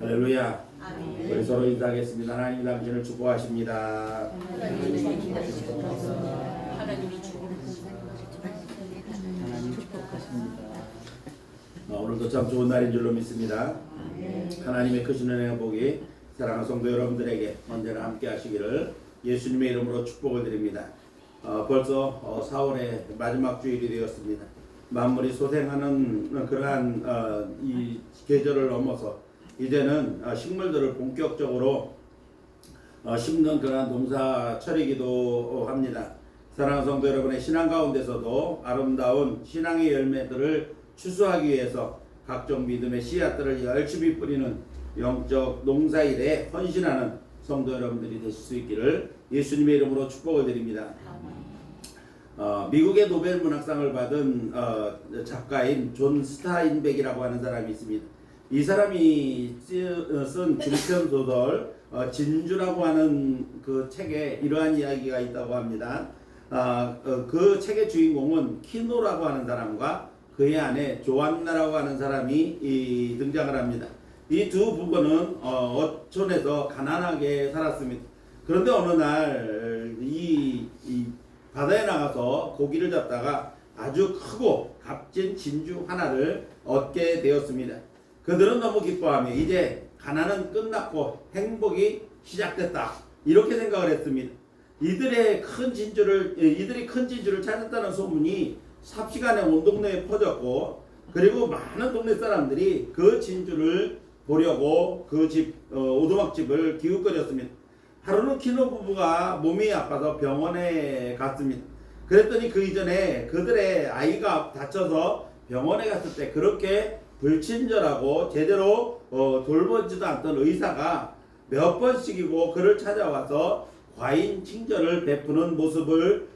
할렐루야. 아멘. 우리 서로 인사하겠습니다. 하나님 당신을 축복하십니다. 하나님이 축복하십니다. 오늘도 참 좋은 날인 줄로 믿습니다. 하나님의 크신 은혜와 복이 사랑하는 성도 여러분들에게 언제나 함께 하시기를 예수님의 이름으로 축복을 드립니다. 벌써 4월의 마지막 주일이 되었습니다. 만물이 소생하는 그러한 이 계절을 넘어서 이제는 식물들을 본격적으로 심는 그러한 농사철이기도 합니다. 사랑하는 성도 여러분의 신앙 가운데서도 아름다운 신앙의 열매들을 추수하기 위해서 각종 믿음의 씨앗들을 열심히 뿌리는 영적 농사일에 헌신하는 성도 여러분들이 되실 수 있기를 예수님의 이름으로 축복을 드립니다. 미국의 노벨 문학상을 받은 작가인 존 스타인백이라고 하는 사람이 있습니다. 이 사람이 쓴 중편 소설 진주라고 하는 그 책에 이러한 이야기가 있다고 합니다. 그 책의 주인공은 키노라고 하는 사람과 그의 아내 조안나라고 하는 사람이 등장을 합니다. 이 두 부부는 어촌에서 가난하게 살았습니다. 그런데 어느 날 이 바다에 나가서 고기를 잡다가 아주 크고 값진 진주 하나를 얻게 되었습니다. 그들은 너무 기뻐하며 이제 가난은 끝났고 행복이 시작됐다 이렇게 생각을 했습니다. 이들이 큰 진주를 찾았다는 소문이 삽시간에 온 동네에 퍼졌고, 그리고 많은 동네 사람들이 그 진주를 보려고 그 오두막집을 기웃거렸습니다. 하루는 키노 부부가 몸이 아파서 병원에 갔습니다. 그랬더니 그 이전에 그들의 아이가 다쳐서 병원에 갔을 때 그렇게 불친절하고 제대로 돌보지도 않던 의사가 몇 번씩이고 그를 찾아와서 과인 친절을 베푸는 모습을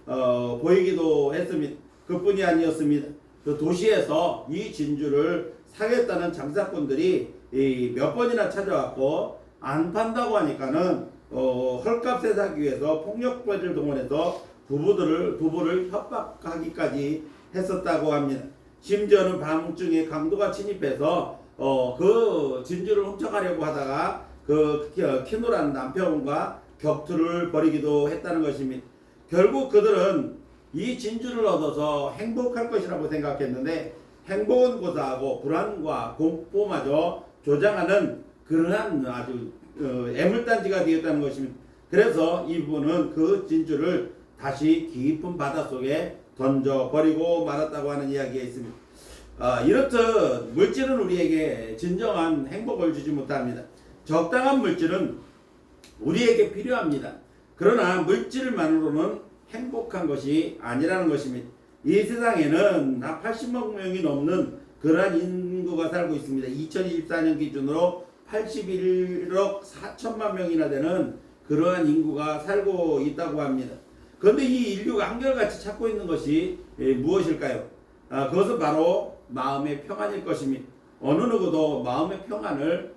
보이기도 했습니다. 그뿐이 아니었습니다. 그 도시에서 이 진주를 사겠다는 장사꾼들이 몇 번이나 찾아왔고 안 판다고 하니까는 헐값에 사기 위해서 폭력배를 동원해서 부부를 협박하기까지 했었다고 합니다. 심지어는 밤중에 강도가 침입해서 그 진주를 훔쳐가려고 하다가 그 키노라는 남편과 격투를 벌이기도 했다는 것입니다. 결국 그들은 이 진주를 얻어서 행복할 것이라고 생각했는데 행복은 고사하고 불안과 공포마저 조장하는 그러한 아주 애물단지가 되었다는 것입니다. 그래서 이분은 그 진주를 다시 깊은 바닷속에 던져버리고 말았다고 하는 이야기가 있습니다. 이렇듯 물질은 우리에게 진정한 행복을 주지 못합니다. 적당한 물질은 우리에게 필요합니다. 그러나 물질만으로는 행복한 것이 아니라는 것입니다. 이 세상에는 80만 명이 넘는 그러한 인구가 살고 있습니다. 2024년 기준으로 81억 4천만 명이나 되는 그러한 인구가 살고 있다고 합니다. 그런데 이 인류가 한결같이 찾고 있는 것이 무엇일까요? 그것은 바로 마음의 평안일 것입니다. 어느 누구도 마음의 평안을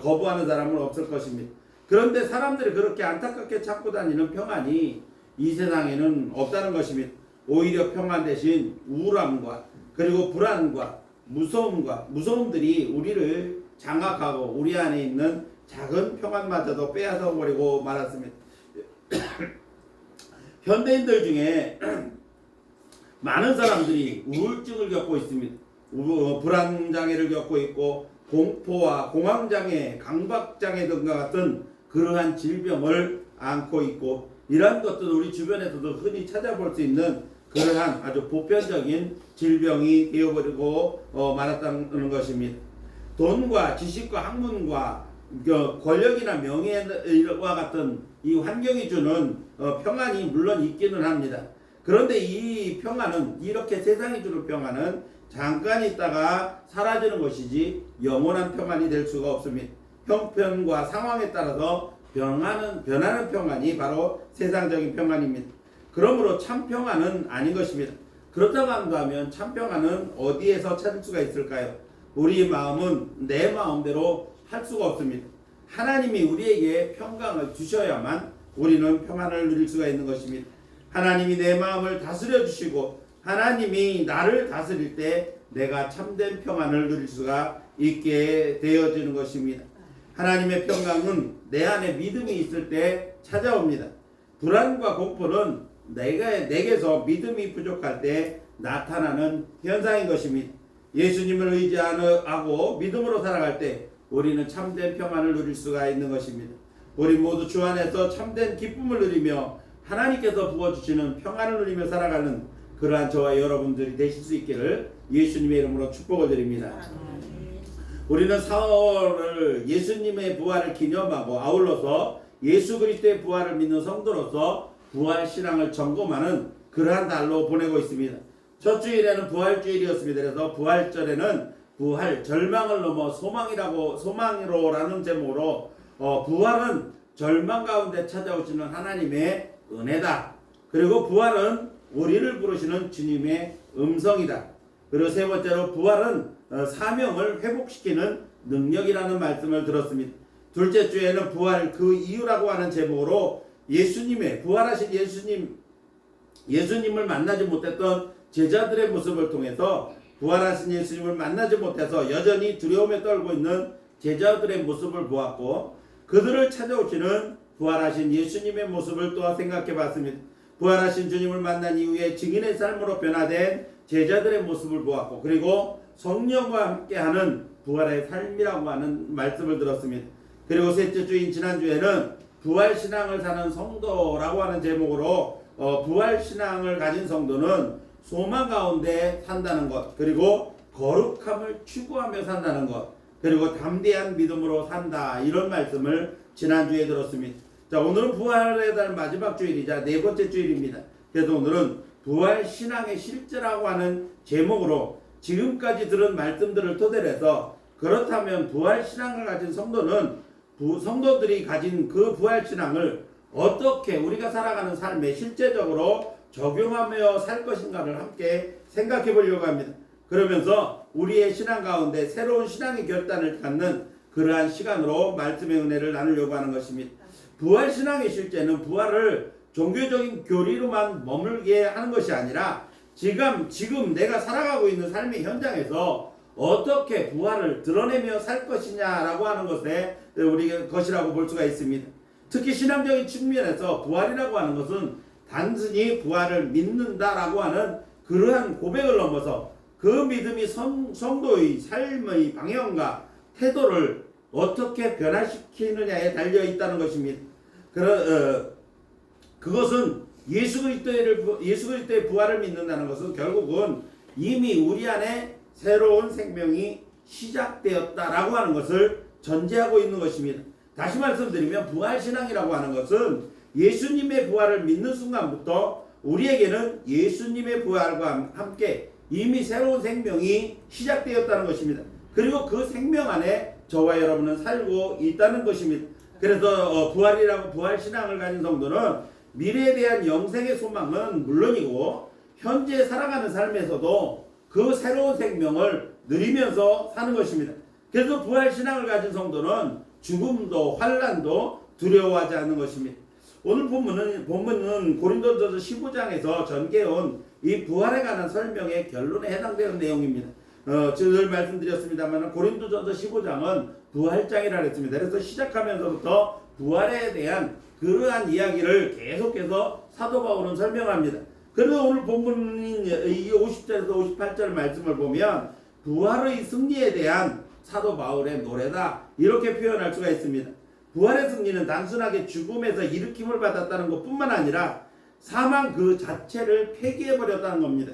거부하는 사람은 없을 것입니다. 그런데 사람들이 그렇게 안타깝게 찾고 다니는 평안이 이 세상에는 없다는 것입니다. 오히려 평안 대신 우울함과 그리고 불안과 무서움들이 우리를 장악하고 우리 안에 있는 작은 평안마저도 빼앗아버리고 말았습니다. 현대인들 중에 많은 사람들이 우울증을 겪고 있습니다. 불안장애를 겪고 있고 공포와 공황장애, 강박장애 등과 같은 그러한 질병을 안고 있고, 이러한 것들은 우리 주변에서도 흔히 찾아볼 수 있는 그러한 아주 보편적인 질병이 되어버리고 말았다는 것입니다. 돈과 지식과 학문과 권력이나 명예와 같은 이 환경이 주는 평안이 물론 있기는 합니다. 그런데 이 평안은, 이렇게 세상이 주는 평안은 잠깐 있다가 사라지는 것이지 영원한 평안이 될 수가 없습니다. 형편과 상황에 따라서 변하는 평안이 바로 세상적인 평안입니다. 그러므로 참 평안은 아닌 것입니다. 그렇다고 한다면 참 평안은 어디에서 찾을 수가 있을까요? 우리 마음은 내 마음대로 할 수가 없습니다. 하나님이 우리에게 평강을 주셔야만 우리는 평안을 누릴 수가 있는 것입니다. 하나님이 내 마음을 다스려 주시고 하나님이 나를 다스릴 때 내가 참된 평안을 누릴 수가 있게 되어지는 것입니다. 하나님의 평강은 내 안에 믿음이 있을 때 찾아옵니다. 불안과 공포는 내게서 믿음이 부족할 때 나타나는 현상인 것입니다. 예수님을 의지하고 믿음으로 살아갈 때 우리는 참된 평안을 누릴 수가 있는 것입니다. 우리 모두 주 안에서 참된 기쁨을 누리며 하나님께서 부어주시는 평안을 누리며 살아가는 그러한 저와 여러분들이 되실 수 있기를 예수님의 이름으로 축복을 드립니다. 우리는 4월을 예수님의 부활을 기념하고 아울러서 예수 그리스도의 부활을 믿는 성도로서 부활 신앙을 점검하는 그러한 달로 보내고 있습니다. 첫 주일에는 부활주일이었습니다. 그래서 부활절에는 부활, 절망을 넘어 소망으로라는 제목으로 부활은 절망 가운데 찾아오시는 하나님의 은혜다. 그리고 부활은 우리를 부르시는 주님의 음성이다. 그리고 세 번째로 부활은 사명을 회복시키는 능력이라는 말씀을 들었습니다. 둘째 주에는 부활 그 이유라고 하는 제목으로 부활하신 예수님을 만나지 못했던 제자들의 모습을 통해서 부활하신 예수님을 만나지 못해서 여전히 두려움에 떨고 있는 제자들의 모습을 보았고, 그들을 찾아오시는 부활하신 예수님의 모습을 또한 생각해 봤습니다. 부활하신 주님을 만난 이후에 증인의 삶으로 변화된 제자들의 모습을 보았고, 그리고 성령과 함께하는 부활의 삶이라고 하는 말씀을 들었습니다. 그리고 셋째 주인 지난주에는 부활신앙을 사는 성도라고 하는 제목으로 부활신앙을 가진 성도는 소망 가운데 산다는 것, 그리고 거룩함을 추구하며 산다는 것, 그리고 담대한 믿음으로 산다, 이런 말씀을 지난주에 들었습니다. 자, 오늘은 부활에 대한 마지막 주일이자 네 번째 주일입니다. 그래서 오늘은 부활신앙의 실제라고 하는 제목으로 지금까지 들은 말씀들을 토대로 해서, 그렇다면 부활신앙을 가진 성도들이 가진 그 부활신앙을 어떻게 우리가 살아가는 삶에 실제적으로 적용하며 살 것인가를 함께 생각해 보려고 합니다. 그러면서 우리의 신앙 가운데 새로운 신앙의 결단을 갖는 그러한 시간으로 말씀의 은혜를 나누려고 하는 것입니다. 부활신앙의 실제는 부활을 종교적인 교리로만 머물게 하는 것이 아니라 지금 내가 살아가고 있는 삶의 현장에서 어떻게 부활을 드러내며 살 것이냐라고 하는 것이라고 볼 수가 있습니다. 특히 신앙적인 측면에서 부활이라고 하는 것은 단순히 부활을 믿는다라고 하는 그러한 고백을 넘어서 그 믿음이 성도의 삶의 방향과 태도를 어떻게 변화시키느냐에 달려 있다는 것입니다. 그것은 예수 그리스도의 부활을 믿는다는 것은 결국은 이미 우리 안에 새로운 생명이 시작되었다라고 하는 것을 전제하고 있는 것입니다. 다시 말씀드리면 부활신앙이라고 하는 것은 예수님의 부활을 믿는 순간부터 우리에게는 예수님의 부활과 함께 이미 새로운 생명이 시작되었다는 것입니다. 그리고 그 생명 안에 저와 여러분은 살고 있다는 것입니다. 그래서 부활신앙을 가진 성도는 미래에 대한 영생의 소망은 물론이고 현재 살아가는 삶에서도 그 새로운 생명을 누리면서 사는 것입니다. 그래서 부활신앙을 가진 성도는 죽음도 환난도 두려워하지 않는 것입니다. 오늘 본문은 고린도전서 15장에서 전개해온 이 부활에 관한 설명의 결론에 해당되는 내용입니다. 늘 말씀드렸습니다만 고린도전서 15장은 부활장이라 했습니다. 그래서 시작하면서부터 부활에 대한 그러한 이야기를 계속해서 사도 바울은 설명합니다. 그래서 오늘 본문인 50절에서 58절 말씀을 보면 부활의 승리에 대한 사도 바울의 노래다, 이렇게 표현할 수가 있습니다. 부활의 승리는 단순하게 죽음에서 일으킴을 받았다는 것뿐만 아니라 사망 그 자체를 폐기해버렸다는 겁니다.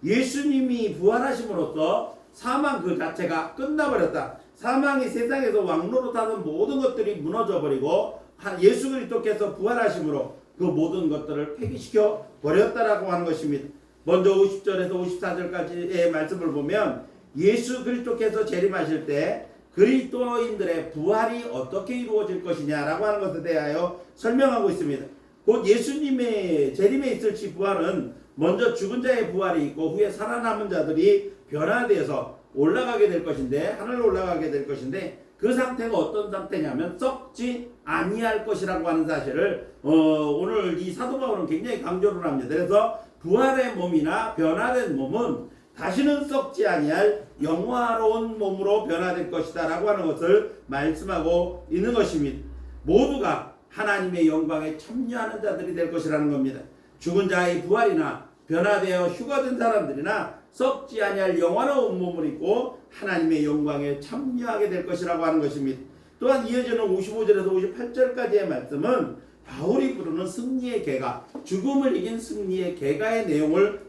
예수님이 부활하심으로써 사망 그 자체가 끝나버렸다. 사망이 세상에서 왕노릇하는 모든 것들이 무너져버리고 예수 그리스도께서 부활하심으로 그 모든 것들을 폐기시켜 버렸다라고 하는 것입니다. 먼저 50절에서 54절까지의 말씀을 보면 예수 그리스도께서 재림하실 때 그리스도인들의 부활이 어떻게 이루어질 것이냐라고 하는 것에 대하여 설명하고 있습니다. 곧 예수님의 재림에 있을 시 부활은 먼저 죽은 자의 부활이 있고 후에 살아남은 자들이 변화되어서 올라가게 될 것인데, 하늘로 올라가게 될 것인데, 그 상태가 어떤 상태냐면 썩지 아니할 것이라고 하는 사실을 오늘 이 사도 바울은 굉장히 강조를 합니다. 그래서 부활의 몸이나 변화된 몸은 다시는 썩지 아니할 영화로운 몸으로 변화될 것이다 라고 하는 것을 말씀하고 있는 것입니다. 모두가 하나님의 영광에 참여하는 자들이 될 것이라는 겁니다. 죽은 자의 부활이나 변화되어 휴거된 사람들이나 썩지 아니할 영화로운 몸을 입고 하나님의 영광에 참여하게 될 것이라고 하는 것입니다. 또한 이어지는 55절에서 58절까지의 말씀은 바울이 부르는 승리의 계가, 죽음을 이긴 승리의 계가의 내용을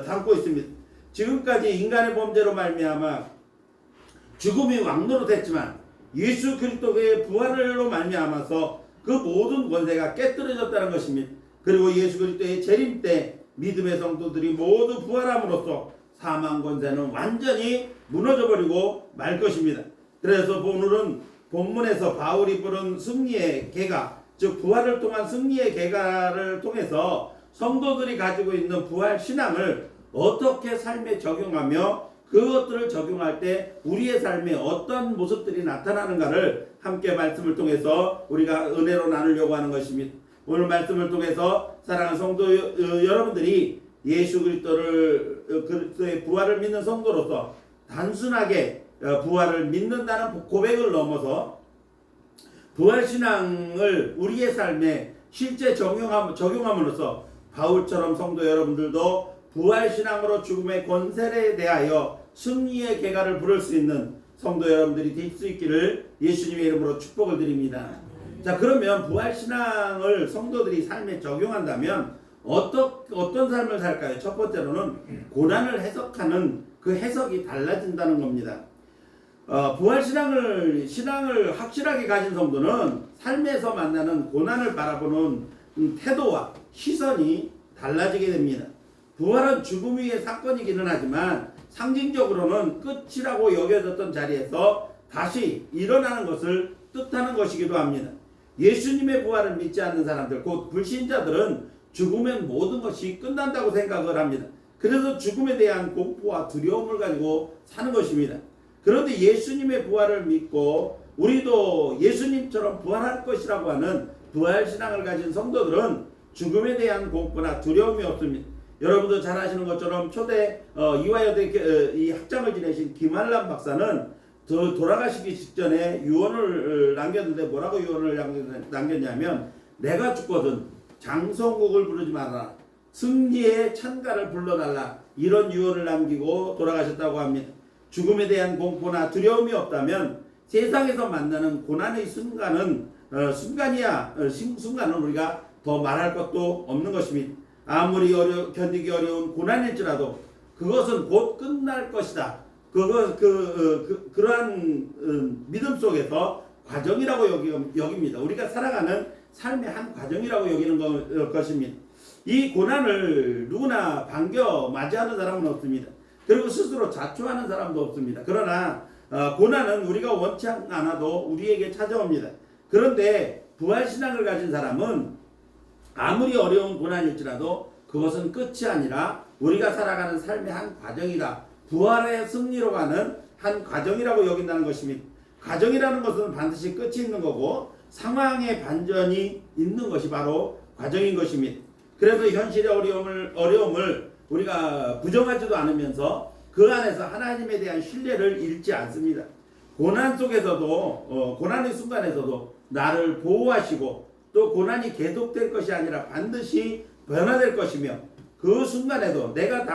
담고 있습니다. 지금까지 인간의 범죄로 말미암아 죽음이 왕노릇했지만 예수 그리스도의 부활로 말미암아서 그 모든 권세가 깨뜨려졌다는 것입니다. 그리고 예수 그리스도의 재림 때 믿음의 성도들이 모두 부활함으로써 사망 권세는 완전히 무너져버리고 말 것입니다. 그래서 오늘은 본문에서 바울이 부른 승리의 계가, 즉 부활을 통한 승리의 계가를 통해서 성도들이 가지고 있는 부활 신앙을 어떻게 삶에 적용하며 그것들을 적용할 때 우리의 삶에 어떤 모습들이 나타나는가를 함께 말씀을 통해서 우리가 은혜로 나누려고 하는 것입니다. 오늘 말씀을 통해서 사랑하는 성도 여러분들이 예수 그리스도의 부활을 믿는 성도로서 단순하게 부활을 믿는다는 고백을 넘어서 부활신앙을 우리의 삶에 실제 적용함으로써 바울처럼 성도 여러분들도 부활신앙으로 죽음의 권세에 대하여 승리의 계가를 부를 수 있는 성도 여러분들이 될 수 있기를 예수님의 이름으로 축복을 드립니다. 자, 그러면 부활신앙을 성도들이 삶에 적용한다면 어떤 삶을 살까요? 첫 번째로는 고난을 해석하는 그 해석이 달라진다는 겁니다. 신앙을 확실하게 가진 성도는 삶에서 만나는 고난을 바라보는 태도와 시선이 달라지게 됩니다. 부활은 죽음 위의 사건이기는 하지만 상징적으로는 끝이라고 여겨졌던 자리에서 다시 일어나는 것을 뜻하는 것이기도 합니다. 예수님의 부활을 믿지 않는 사람들, 곧 불신자들은 죽으면 모든 것이 끝난다고 생각을 합니다. 그래서 죽음에 대한 공포와 두려움을 가지고 사는 것입니다. 그런데 예수님의 부활을 믿고 우리도 예수님처럼 부활할 것이라고 하는 부활신앙을 가진 성도들은 죽음에 대한 공포나 두려움이 없습니다. 여러분도 잘 아시는 것처럼 초대 이화여대 이 학장을 지내신 김한람 박사는 돌아가시기 직전에 유언을 남겼는데 뭐라고 유언을 남겼냐면 내가 죽거든 장성국을 부르지 말아라. 승리의 찬가를 불러달라. 이런 유언을 남기고 돌아가셨다고 합니다. 죽음에 대한 공포나 두려움이 없다면 세상에서 만나는 고난의 순간은 우리가 더 말할 것도 없는 것입니다. 아무리 견디기 어려운 고난일지라도 그것은 곧 끝날 것이다. 그러한 믿음 속에서 과정이라고 여깁니다. 우리가 살아가는 삶의 한 과정이라고 여기는 것입니다. 이 고난을 누구나 반겨 맞이하는 사람은 없습니다. 그리고 스스로 자초하는 사람도 없습니다. 그러나 고난은 우리가 원치 않아도 우리에게 찾아옵니다. 그런데 부활신앙을 가진 사람은 아무리 어려운 고난일지라도 그것은 끝이 아니라 우리가 살아가는 삶의 한 과정이다. 부활의 승리로 가는 한 과정이라고 여긴다는 것입니다. 과정이라는 것은 반드시 끝이 있는 거고 상황의 반전이 있는 것이 바로 과정인 것입니다. 그래서 현실의 어려움을 우리가 부정하지도 않으면서 그 안에서 하나님에 대한 신뢰를 잃지 않습니다. 고난 속에서도 고난의 순간에서도 나를 보호하시고 또 고난이 계속될 것이 아니라 반드시 변화될 것이며 그 순간에도 내가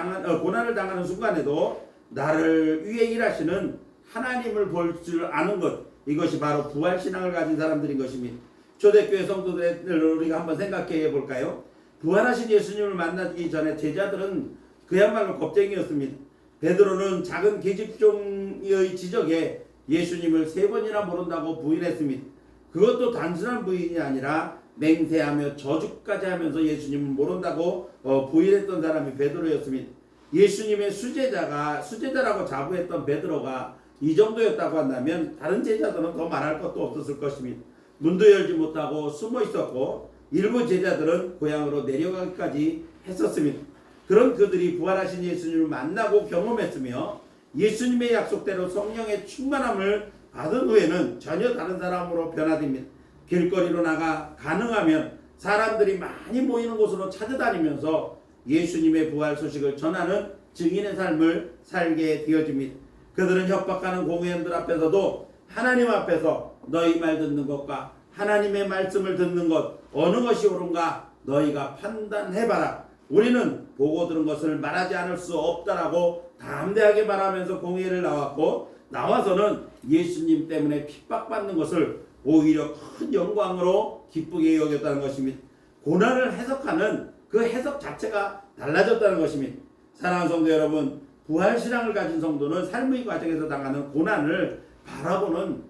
고난을 당하는 순간에도 나를 위해 일하시는 하나님을 볼 줄 아는 것, 이것이 바로 부활신앙을 가진 사람들인 것입니다. 초대교회 성도들을 우리가 한번 생각해 볼까요? 부활하신 예수님을 만나기 전에 제자들은 그야말로 겁쟁이였습니다. 베드로는 작은 계집종의 지적에 예수님을 3번이나 모른다고 부인했습니다. 그것도 단순한 부인이 아니라 맹세하며 저주까지 하면서 예수님을 모른다고 부인했던 사람이 베드로였습니다. 예수님의 수제자라고 자부했던 베드로가 이 정도였다고 한다면 다른 제자들은 더 말할 것도 없었을 것입니다. 문도 열지 못하고 숨어 있었고 일부 제자들은 고향으로 내려가기까지 했었습니다. 그런 그들이 부활하신 예수님을 만나고 경험했으며 예수님의 약속대로 성령의 충만함을 받은 후에는 전혀 다른 사람으로 변화됩니다. 길거리로 나가 가능하면 사람들이 많이 모이는 곳으로 찾아다니면서 예수님의 부활 소식을 전하는 증인의 삶을 살게 되어집니다. 그들은 협박하는 공회원들 앞에서도 하나님 앞에서 너희 말 듣는 것과 하나님의 말씀을 듣는 것 어느 것이 옳은가 너희가 판단해봐라. 우리는 보고 들은 것을 말하지 않을 수 없다라고 담대하게 말하면서 공회를 나왔고, 나와서는 예수님 때문에 핍박받는 것을 오히려 큰 영광으로 기쁘게 여겼다는 것입니다. 고난을 해석하는 그 해석 자체가 달라졌다는 것입니다. 사랑하는 성도 여러분, 부활신앙을 가진 성도는 삶의 과정에서 당하는 고난을 바라보는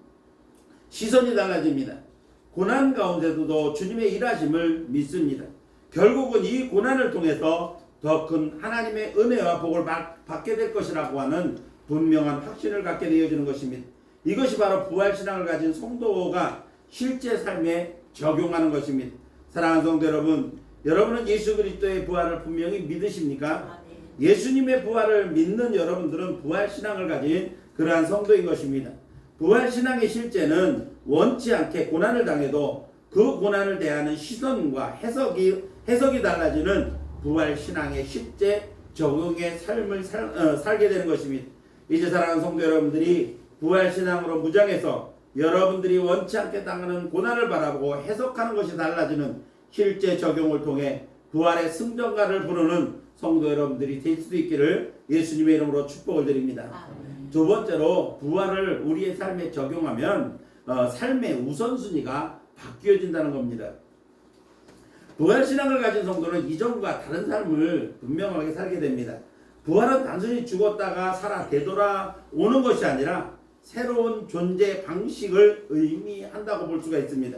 시선이 달라집니다. 고난 가운데서도 주님의 일하심을 믿습니다. 결국은 이 고난을 통해서 더 큰 하나님의 은혜와 복을 받게 될 것이라고 하는 분명한 확신을 갖게 되어지는 것입니다. 이것이 바로 부활신앙을 가진 성도가 실제 삶에 적용하는 것입니다. 사랑하는 성도 여러분, 여러분은 예수 그리스도의 부활을 분명히 믿으십니까? 예수님의 부활을 믿는 여러분들은 부활신앙을 가진 그러한 성도인 것입니다. 부활신앙의 실제는 원치 않게 고난을 당해도 그 고난을 대하는 시선과 해석이 달라지는 부활신앙의 실제 적용의 삶을 살게 되는 것입니다. 이제 사랑하는 성도 여러분들이 부활신앙으로 무장해서 여러분들이 원치 않게 당하는 고난을 바라보고 해석하는 것이 달라지는 실제 적용을 통해 부활의 승전가를 부르는 성도 여러분들이 될 수 있기를 예수님의 이름으로 축복을 드립니다. 두 번째로, 부활을 우리의 삶에 적용하면 삶의 우선순위가 바뀌어진다는 겁니다. 부활신앙을 가진 성도는 이전과 다른 삶을 분명하게 살게 됩니다. 부활은 단순히 죽었다가 살아 되돌아오는 것이 아니라 새로운 존재 방식을 의미한다고 볼 수가 있습니다.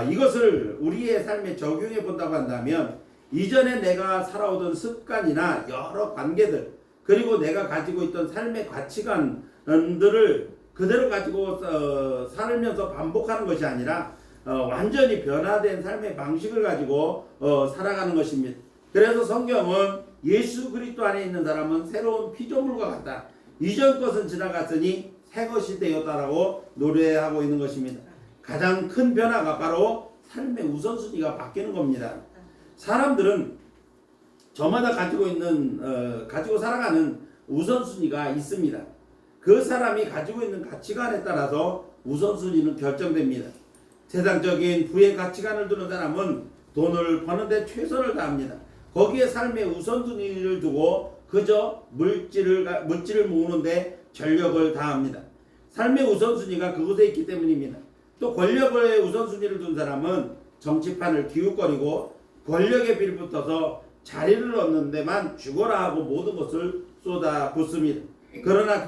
이것을 우리의 삶에 적용해 본다고 한다면, 이전에 내가 살아오던 습관이나 여러 관계들, 그리고 내가 가지고 있던 삶의 가치관들을 그대로 가지고 살면서 반복하는 것이 아니라 완전히 변화된 삶의 방식을 가지고 살아가는 것입니다. 그래서 성경은 예수 그리스도 안에 있는 사람은 새로운 피조물과 같다. 이전 것은 지나갔으니 새 것이 되었다라고 노래하고 있는 것입니다. 가장 큰 변화가 바로 삶의 우선순위가 바뀌는 겁니다. 사람들은 저마다 가지고 살아가는 우선순위가 있습니다. 그 사람이 가지고 있는 가치관에 따라서 우선순위는 결정됩니다. 세상적인 부의 가치관을 두는 사람은 돈을 버는데 최선을 다합니다. 거기에 삶의 우선순위를 두고 그저 물질을 모으는데 전력을 다합니다. 삶의 우선순위가 그곳에 있기 때문입니다. 또 권력의 우선순위를 둔 사람은 정치판을 기웃거리고 권력에 빌붙어서 자리를 얻는 데만 죽어라 하고 모든 것을 쏟아붓습니다. 그러나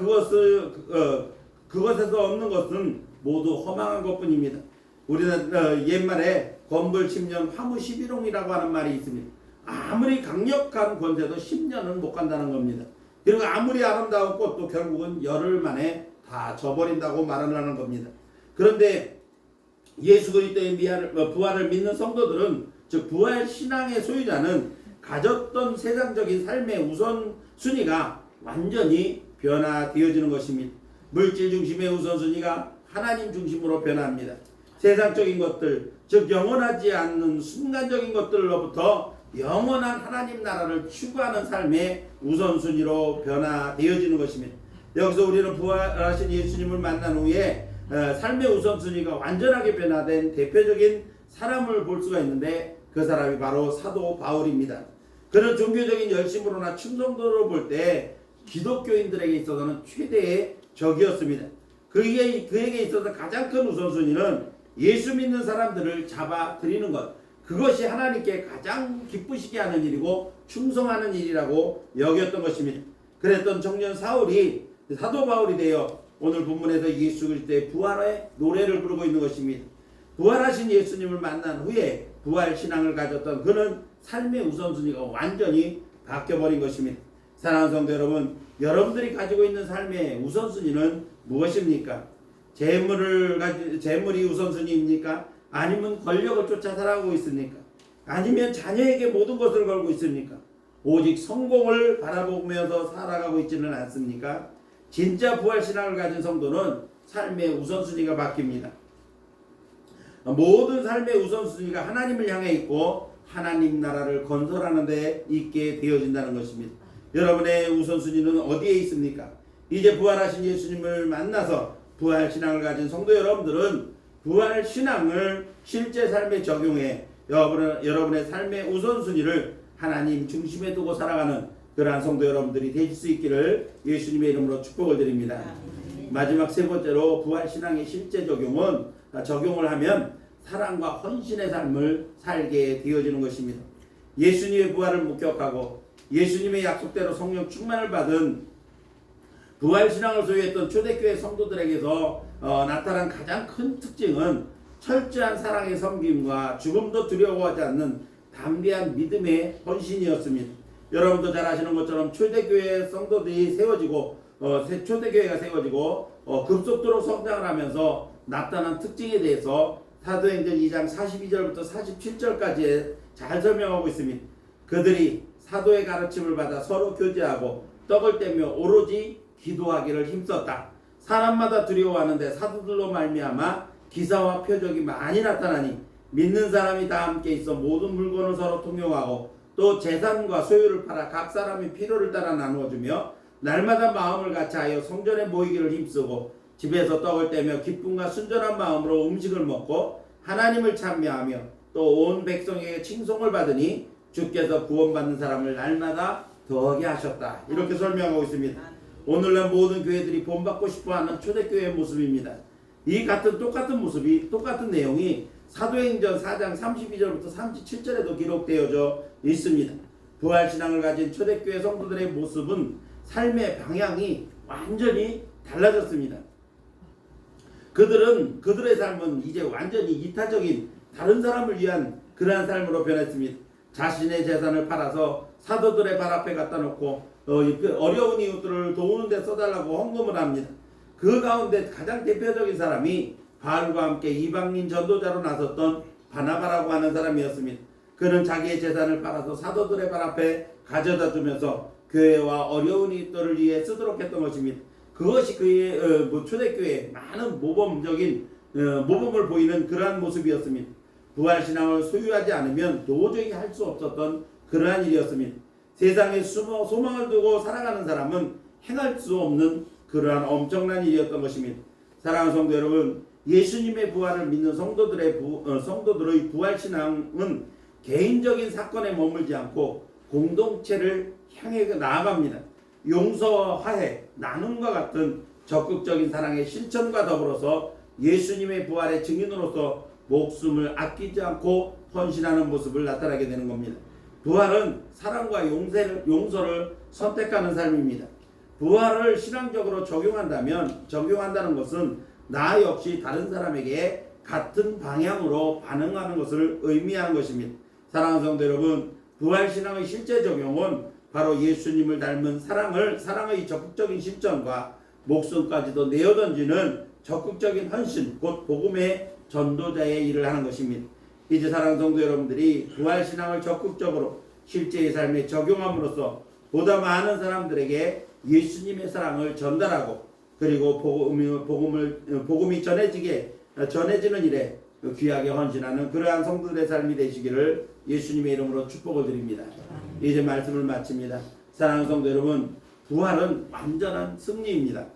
그것에서 얻는 것은 모두 허망한 것뿐입니다. 우리는 옛말에 건불 10년 화무 11홍이라고 하는 말이 있습니다. 아무리 강력한 권세도 10년은 못 간다는 겁니다. 그리고 아무리 아름다운 꽃도 결국은 열흘 만에 다 져버린다고 말하는 겁니다. 그런데 예수 그리스도의 부활을 믿는 성도들은, 즉 부활 신앙의 소유자는 가졌던 세상적인 삶의 우선순위가 완전히 변화되어지는 것입니다. 물질 중심의 우선순위가 하나님 중심으로 변합니다. 세상적인 것들, 즉 영원하지 않는 순간적인 것들로부터 영원한 하나님 나라를 추구하는 삶의 우선순위로 변화되어지는 것입니다. 여기서 우리는 부활하신 예수님을 만난 후에 삶의 우선순위가 완전하게 변화된 대표적인 사람을 볼 수가 있는데, 그 사람이 바로 사도 바울입니다. 그는 종교적인 열심으로나 충성도로 볼 때 기독교인들에게 있어서는 최대의 적이었습니다. 그에게 있어서 가장 큰 우선순위는 예수 믿는 사람들을 잡아들이는 것, 그것이 하나님께 가장 기쁘시게 하는 일이고 충성하는 일이라고 여겼던 것입니다. 그랬던 청년 사울이 사도 바울이 되어 오늘 본문에서 예수 그리스도의 부활의 노래를 부르고 있는 것입니다. 부활하신 예수님을 만난 후에 부활 신앙을 가졌던 그는 삶의 우선순위가 완전히 바뀌어버린 것입니다. 사랑하는 성도 여러분, 여러분들이 가지고 있는 삶의 우선순위는 무엇입니까? 재물이 우선순위입니까? 아니면 권력을 쫓아 살아가고 있습니까? 아니면 자녀에게 모든 것을 걸고 있습니까? 오직 성공을 바라보면서 살아가고 있지는 않습니까? 진짜 부활신앙을 가진 성도는 삶의 우선순위가 바뀝니다. 모든 삶의 우선순위가 하나님을 향해 있고 하나님 나라를 건설하는 데 있게 되어진다는 것입니다. 여러분의 우선순위는 어디에 있습니까? 이제 부활하신 예수님을 만나서 부활신앙을 가진 성도 여러분들은 부활신앙을 실제 삶에 적용해 여러분의 삶의 우선순위를 하나님 중심에 두고 살아가는 그러한 성도 여러분들이 되실 수 있기를 예수님의 이름으로 축복을 드립니다. 마지막 세 번째로 부활신앙의 실제 적용을 하면 사랑과 헌신의 삶을 살게 되어지는 것입니다. 예수님의 부활을 목격하고 예수님의 약속대로 성령 충만을 받은 부활신앙을 소유했던 초대교회 성도들에게서 나타난 가장 큰 특징은 철저한 사랑의 섬김과 죽음도 두려워하지 않는 담대한 믿음의 헌신이었습니다. 여러분도 잘 아시는 것처럼 초대교회 성도들이 초대교회가 세워지고 급속도로 성장을 하면서 나타난 특징에 대해서 사도행전 2장 42절부터 47절까지 잘 설명하고 있습니다. 그들이 사도의 가르침을 받아 서로 교제하고 떡을 떼며 오로지 기도하기를 힘썼다. 사람마다 두려워하는데 사도들로 말미암아 기사와 표적이 많이 나타나니 믿는 사람이 다 함께 있어 모든 물건을 서로 통용하고 또 재산과 소유를 팔아 각 사람이 필요를 따라 나누어주며 날마다 마음을 같이하여 성전에 모이기를 힘쓰고 집에서 떡을 떼며 기쁨과 순전한 마음으로 음식을 먹고 하나님을 찬미하며 또 온 백성에게 칭송을 받으니 주께서 구원받는 사람을 날마다 더하게 하셨다. 이렇게 설명하고 있습니다. 오늘날 모든 교회들이 본받고 싶어하는 초대교회의 모습입니다. 이 똑같은 내용이 사도행전 4장 32절부터 37절에도 기록되어져 있습니다. 부활신앙을 가진 초대교회 성도들의 모습은 삶의 방향이 완전히 달라졌습니다. 그들의 삶은 이제 완전히 이타적인 다른 사람을 위한 그러한 삶으로 변했습니다. 자신의 재산을 팔아서 사도들의 발 앞에 갖다 놓고 어려운 이웃들을 도우는 데 써달라고 헌금을 합니다. 그 가운데 가장 대표적인 사람이 바울과 함께 이방인 전도자로 나섰던 바나바라고 하는 사람이었습니다. 그는 자기의 재산을 팔아서 사도들의 발 앞에 가져다 주면서 교회와 어려운 이웃들을 위해 쓰도록 했던 것입니다. 그것이 그의 초대교회의 많은 모범을 보이는 그러한 모습이었습니다. 부활신앙을 소유하지 않으면 도저히 할 수 없었던 그러한 일이었습니다. 세상에 소망을 두고 살아가는 사람은 행할 수 없는 그러한 엄청난 일이었던 것입니다. 사랑하는 성도 여러분, 예수님의 부활을 믿는 성도들의 부활신앙은 개인적인 사건에 머물지 않고 공동체를 향해 나아갑니다. 용서와 화해, 나눔과 같은 적극적인 사랑의 실천과 더불어서 예수님의 부활의 증인으로서 목숨을 아끼지 않고 헌신하는 모습을 나타나게 되는 겁니다. 부활은 사랑과 용서를 선택하는 삶입니다. 부활을 신앙적으로 적용한다는 것은 나 역시 다른 사람에게 같은 방향으로 반응하는 것을 의미하는 것입니다. 사랑하는 성도 여러분, 부활신앙의 실제 적용은 바로 예수님을 닮은 사랑의 적극적인 실천과 목숨까지도 내어던지는 적극적인 헌신, 곧 복음의 전도자의 일을 하는 것입니다. 이제 사랑하는 성도 여러분들이 부활신앙을 적극적으로 실제의 삶에 적용함으로써 보다 많은 사람들에게 예수님의 사랑을 전달하고 그리고 복음이 전해지는 일에 귀하게 헌신하는 그러한 성도들의 삶이 되시기를 예수님의 이름으로 축복을 드립니다. 이제 말씀을 마칩니다. 사랑하는 성도 여러분, 부활은 완전한 승리입니다.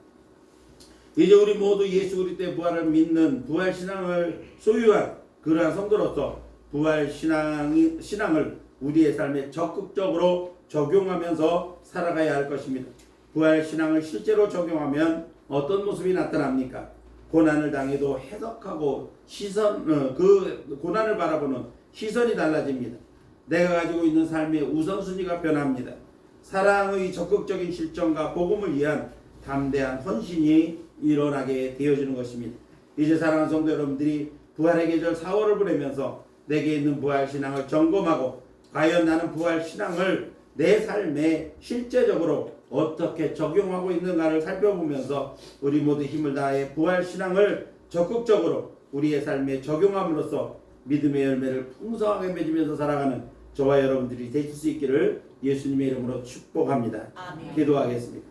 이제 우리 모두 예수 그리스도의 부활을 믿는 부활신앙을 소유한 그러한 성도로서 부활신앙을 우리의 삶에 적극적으로 적용하면서 살아가야 할 것입니다. 부활신앙을 실제로 적용하면 어떤 모습이 나타납니까? 고난을 당해도 해석하고 그 고난을 바라보는 시선이 달라집니다. 내가 가지고 있는 삶의 우선순위가 변합니다. 사랑의 적극적인 실천과 복음을 위한 담대한 헌신이 일어나게 되어지는 것입니다. 이제 사랑하는 성도 여러분들이 부활의 계절 4월을 보내면서 내게 있는 부활신앙을 점검하고 과연 나는 부활신앙을 내 삶에 실제적으로 어떻게 적용하고 있는가를 살펴보면서 우리 모두 힘을 다해 부활신앙을 적극적으로 우리의 삶에 적용함으로써 믿음의 열매를 풍성하게 맺으면서 살아가는 저와 여러분들이 되실 수 있기를 예수님의 이름으로 축복합니다. 아멘. 기도하겠습니다.